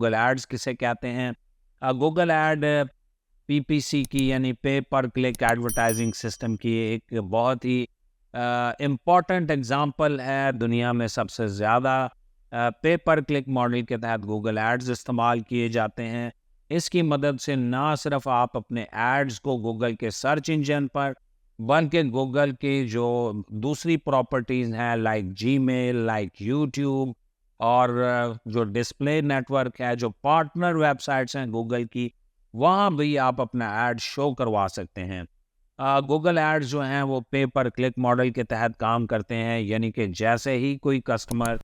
Google AIDS کسے کہتے ہیں. گوگل ایڈ پی پی سی کی یعنی پے پر کلک ایڈورٹائزنگ سسٹم کی ایک بہت ہی امپورٹنٹ ایگزامپل ہے. دنیا میں سب سے زیادہ پے پر کلک ماڈل کے تحت گوگل ایڈز استعمال کیے جاتے ہیں. اس کی مدد سے نہ صرف آپ اپنے ایڈز کو گوگل کے سرچ انجن پر بلکہ گوگل کی جو دوسری پراپرٹیز ہیں لائک جی میل, لائک یوٹیوب اور جو ڈسپلے نیٹ ورک ہے, جو پارٹنر ویب سائٹس ہیں گوگل کی, وہاں بھی آپ اپنا ایڈ شو کروا سکتے ہیں. گوگل ایڈز جو ہیں وہ پے پر کلک ماڈل کے تحت کام کرتے ہیں, یعنی کہ جیسے ہی کوئی کسٹمر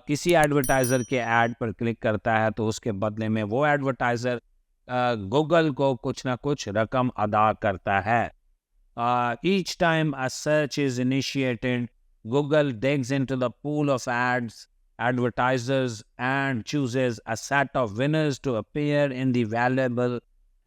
کسی ایڈورٹائزر کے ایڈ پر کلک کرتا ہے تو اس کے بدلے میں وہ ایڈورٹائزر گوگل کو کچھ نہ کچھ رقم ادا کرتا ہے. Each time a search is initiated, Google digs into the pool of advertisers and chooses a set of winners to appear in the valuable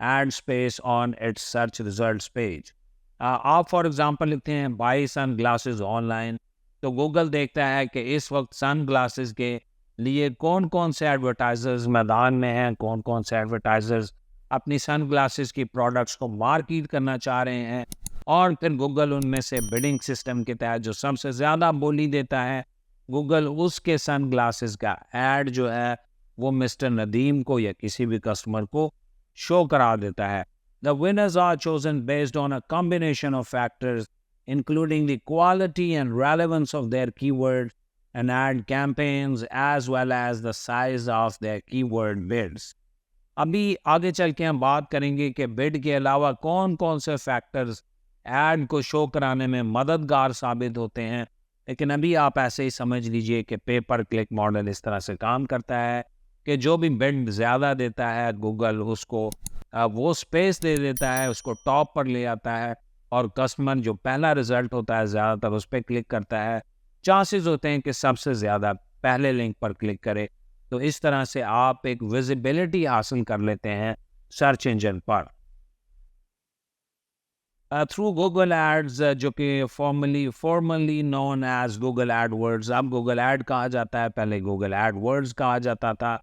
ad space on its search results page. آپ for example لکھتے ہیں buy sunglasses online, تو Google دیکھتا ہے کہ اس وقت سن glasses کے لیے کون کون سے ایڈورٹائزرز میدان میں ہیں, کون کون سے ایڈورٹائزرز اپنی سن گلاسز کی پروڈکٹس کو مارکیٹ کرنا چاہ رہے ہیں, اور پھر گوگل ان میں سے بڈنگ سسٹم کے تحت جو سب سے زیادہ بولی دیتا ہے, گوگل اس کے سن گلاسز کا ایڈ جو ہے وہ مسٹر ندیم کو یا کسی بھی کسٹمر کو شو کرا دیتا ہے. The winners are chosen based on a combination of factors including the quality and relevance of their keywords and ad campaigns as well as the size of their keyword bids. ابھی آگے چل کے ہم بات کریں گے کہ بڈ کے علاوہ کون کون سے فیکٹرز ایڈ کو شو کرانے میں مددگار ثابت ہوتے ہیں, لیکن ابھی آپ ایسے ہی سمجھ لیجئے کہ پے پر کلک ماڈل اس طرح سے کام کرتا ہے کہ جو بھی بڈ زیادہ دیتا ہے گوگل اس کو وہ سپیس دے دیتا ہے, اس کو ٹاپ پر لے آتا ہے, اور کسٹمر جو پہلا رزلٹ ہوتا ہے زیادہ تر اس پہ کلک کرتا ہے. چانسز ہوتے ہیں کہ سب سے زیادہ پہلے لنک پر کلک کرے, تو اس طرح سے آپ ایک ویزیبلٹی حاصل کر لیتے ہیں سرچ انجن پر. تھرو گوگل ایڈز جو کہ formally known as Google AdWords, اب گوگل ایڈ کہا جاتا ہے, پہلے گوگل ایڈ ورڈز کہا جاتا تھا.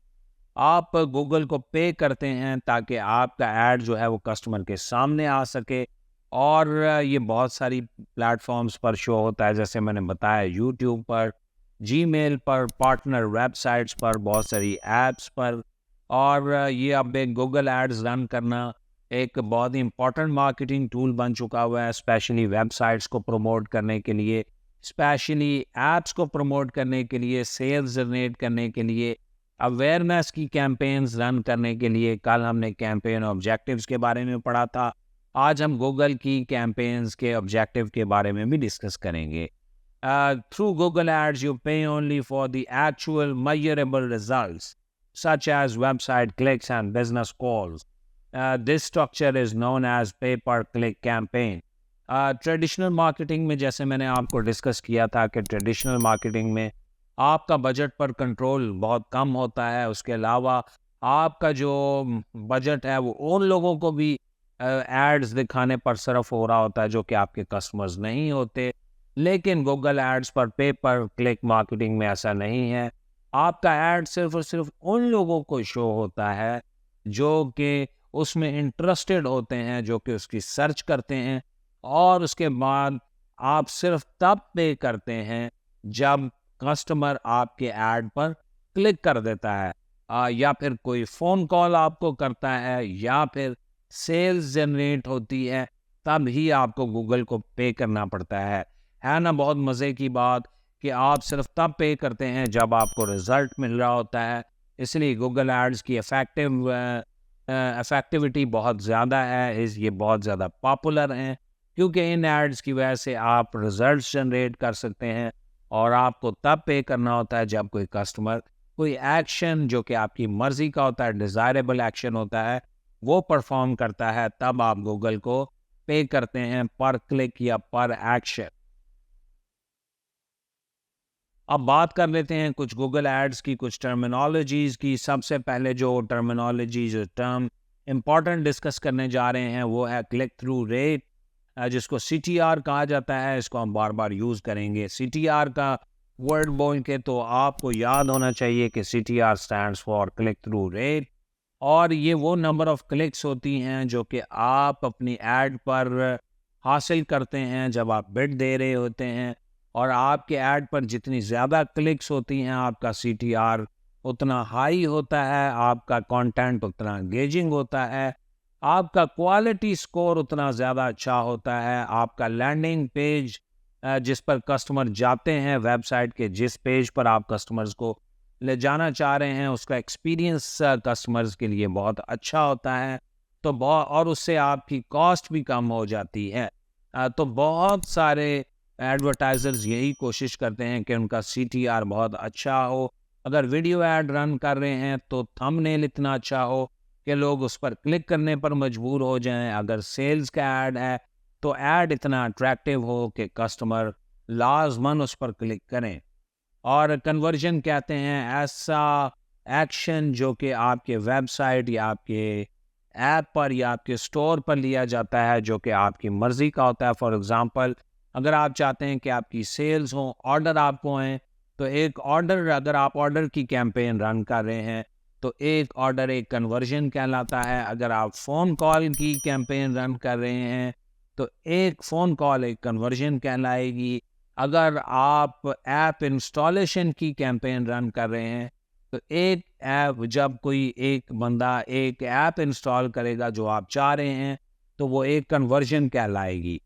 آپ گوگل کو پے کرتے ہیں تاکہ آپ کا ایڈ جو ہے وہ کسٹمر کے سامنے آ سکے, اور یہ بہت ساری پلیٹ فارمز پر شو ہوتا ہے, جیسے میں نے بتایا یوٹیوب پر, جی میل پر, پارٹنر ویب سائٹس پر, بہت ساری ایپس پر. اور یہ اب ایک گوگل ایڈز رن کرنا ایک بہت ہی امپورٹنٹ مارکیٹنگ ٹول بن چکا ہوا ہے, اسپیشلی ویب سائٹس کو پروموٹ کرنے کے لیے, اسپیشلی ایپس کو پروموٹ کرنے کے لیے, سیلز جنریٹ کرنے کے لیے, اویئرنیس کی کیمپینز رن کرنے کے لیے. کل ہم نے کیمپین آبجیکٹیوز کے بارے میں پڑھا تھا, آج ہم گوگل کی کیمپینز کے آبجیکٹیو کے بارے میں بھی ڈسکس کریں گے. Through Google Ads, you pay only for the actual measurable results, such as website clicks and business calls. This structure is known as pay-per-click campaign. Traditional marketing میں جیسے میں نے آپ کو ڈسکس کیا تھا کہ ٹریڈیشنل مارکیٹنگ میں آپ کا بجٹ پر کنٹرول بہت کم ہوتا ہے. اس کے علاوہ آپ کا جو بجٹ ہے وہ ان لوگوں کو بھی ایڈز دکھانے پر صرف ہو رہا ہوتا ہے جو کہ آپ کے کسٹمرز نہیں ہوتے. لیکن گوگل ایڈز پر پے پر کلک مارکیٹنگ میں ایسا نہیں ہے. آپ کا ایڈ صرف اور صرف ان لوگوں کو شو ہوتا ہے جو کہ اس میں انٹرسٹڈ ہوتے ہیں, جو کہ اس کی سرچ کرتے ہیں, اور اس کے بعد آپ صرف تب پے کرتے ہیں جب کسٹمر آپ کے ایڈ پر کلک کر دیتا ہے, یا پھر کوئی فون کال آپ کو کرتا ہے, یا پھر سیلز جنریٹ ہوتی ہے, تب ہی آپ کو گوگل کو پے کرنا پڑتا ہے. ہے نا بہت مزے کی بات کہ آپ صرف تب پے کرتے ہیں جب آپ کو رزلٹ مل رہا ہوتا ہے. اس لیے گوگل ایڈز کی افیکٹیوٹی بہت زیادہ ہے, یہ بہت زیادہ پاپولر ہیں, کیونکہ ان ایڈز کی وجہ سے آپ رزلٹس جنریٹ کر سکتے ہیں, اور آپ کو تب پے کرنا ہوتا ہے جب کوئی کسٹمر کوئی ایکشن جو کہ آپ کی مرضی کا ہوتا ہے, ڈیزائربل ایکشن ہوتا ہے, وہ پرفارم کرتا ہے, تب آپ گوگل کو پے کرتے ہیں پر کلک یا پر ایکشن. اب بات کر لیتے ہیں کچھ گوگل ایڈز کی کچھ ٹرمینالوجیز کی. سب سے پہلے جو ٹرمینالوجی جو ٹرم امپورٹنٹ ڈسکس کرنے جا رہے ہیں وہ ہے کلک تھرو ریٹ, جس کو سی ٹی آر کہا جاتا ہے. اس کو ہم بار بار یوز کریں گے. سی ٹی آر کا ورڈ بول کے تو آپ کو یاد ہونا چاہیے کہ CTR stands for click through rate, اور یہ وہ نمبر آف کلکس ہوتی ہیں جو کہ آپ اپنی ایڈ پر حاصل کرتے ہیں جب آپ بڈ دے رہے ہوتے ہیں، اور آپ کے ایڈ پر جتنی زیادہ کلکس ہوتی ہیں آپ کا CTR اتنا ہائی ہوتا ہے، آپ کا کانٹینٹ اتنا انگیجنگ ہوتا ہے، آپ کا کوالٹی سکور اتنا زیادہ اچھا ہوتا ہے، آپ کا لینڈنگ پیج جس پر کسٹمر جاتے ہیں، ویب سائٹ کے جس پیج پر آپ کسٹمرز کو لے جانا چاہ رہے ہیں، اس کا ایکسپیرینس کسٹمرز کے لیے بہت اچھا ہوتا ہے، تو اور اس سے آپ کی کاسٹ بھی کم ہو جاتی ہے۔ تو بہت سارے ایڈورٹائزرز یہی کوشش کرتے ہیں کہ ان کا CTR بہت اچھا ہو۔ اگر ویڈیو ایڈ رن کر رہے ہیں تو تھم نیل اتنا اچھا ہو کہ لوگ اس پر کلک کرنے پر مجبور ہو جائیں۔ اگر سیلز کا ایڈ ہے تو ایڈ اتنا اٹریکٹیو ہو کہ کسٹمر لازماً اس پر کلک کریں۔ اور کنورژن کہتے ہیں ایسا ایکشن جو کہ آپ کے ویب سائٹ یا آپ کے ایپ پر یا آپ کے اسٹور پر لیا جاتا ہے، جو کہ آپ کی مرضی کا ہوتا ہے۔ فار ایگزامپل، اگر آپ چاہتے ہیں کہ آپ کی سیلز ہوں، آرڈر آپ کو ہیں، تو ایک آرڈر، اگر آپ آرڈر کی کیمپین رن کر رہے ہیں تو ایک آرڈر ایک کنورژن کہلاتا ہے۔ اگر آپ فون کال کی کیمپین رن کر رہے ہیں تو ایک فون کال ایک کنورژن کہلائے گی۔ اگر آپ ایپ انسٹالیشن کی کیمپین رن کر رہے ہیں تو ایک ایپ، جب کوئی ایک بندہ ایک ایپ انسٹال کرے گا جو آپ چاہ رہے ہیں تو وہ ایک کنورژن کہلائے گی۔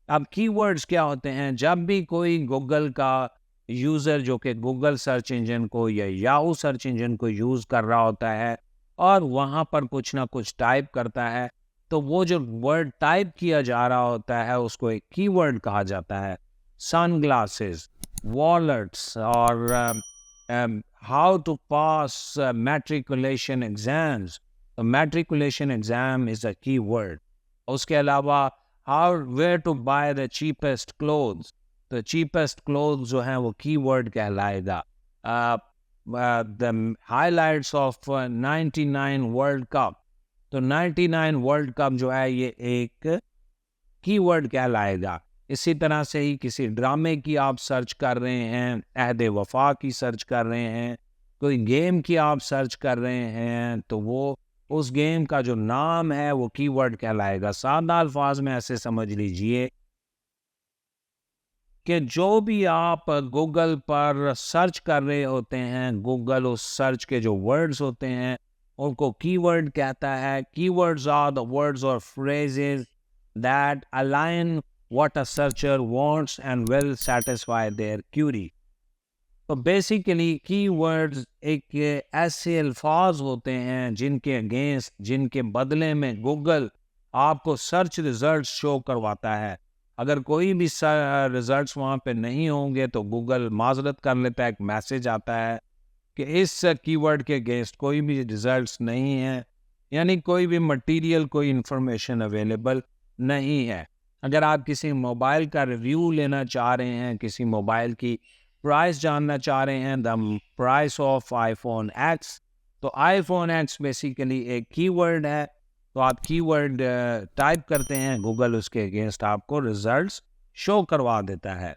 اب کی ورڈز کیا ہوتے ہیں؟ جب بھی کوئی گوگل کا یوزر جو کہ گوگل سرچ انجن کو یا یاہو سرچ انجن کو یوز کر رہا ہوتا ہے اور وہاں پر کچھ نہ کچھ ٹائپ کرتا ہے، تو وہ جو ورڈ ٹائپ کیا جا رہا ہوتا ہے اس کو ایک کی ورڈ کہا جاتا ہے۔ سن گلاسز، والٹس، اور how to pass matriculation exams, matriculation exam is a key word. اس کے علاوہ where to buy the cheapest clothes, تو چیپسٹ کلوتھس جو ہیں وہ کی ورڈ کہلائے گا۔ The highlights of 99 world cup, تو 99 ورلڈ کپ جو ہے یہ ایک کی ورڈ کہلائے گا۔ اسی طرح سے ہی کسی ڈرامے کی آپ سرچ کر رہے ہیں، عہد وفا کی سرچ کر رہے ہیں، کوئی گیم کی آپ سرچ کر رہے ہیں، تو وہ اس گیم کا جو نام ہے وہ کی ورڈ کہلائے گا۔ سادہ الفاظ میں ایسے سمجھ لیجئے کہ جو بھی آپ گوگل پر سرچ کر رہے ہوتے ہیں، گوگل اس سرچ کے جو ورڈز ہوتے ہیں ان کو کی ورڈ کہتا ہے۔ کی ورڈز آر دا ورڈز اور phrases that align what a searcher wants and will satisfy their query۔ تو بیسیکلی کی ورڈز ایک ایسے الفاظ ہوتے ہیں جن کے اگینسٹ، جن کے بدلے میں گوگل آپ کو سرچ ریزلٹس شو کرواتا ہے۔ اگر کوئی بھی ریزلٹس وہاں پہ نہیں ہوں گے تو گوگل معذرت کر لیتا ہے، ایک میسج آتا ہے کہ اس کی ورڈ کے اگینسٹ کوئی بھی ریزلٹس نہیں ہیں، یعنی کوئی بھی مٹیریل، کوئی انفارمیشن اویلیبل نہیں ہے۔ اگر آپ کسی موبائل کا ریویو لینا چاہ رہے ہیں، کسی موبائل کی پرائس جاننا چاہ رہے ہیں، the price of I phone x, تو آئی فون ایکس بیسیکلی ایک کی ورڈ ہے۔ تو آپ کی ورڈ ٹائپ کرتے ہیں، گوگل اس کے اگینسٹ آپ کو ریزلٹس شو کروا دیتا ہے۔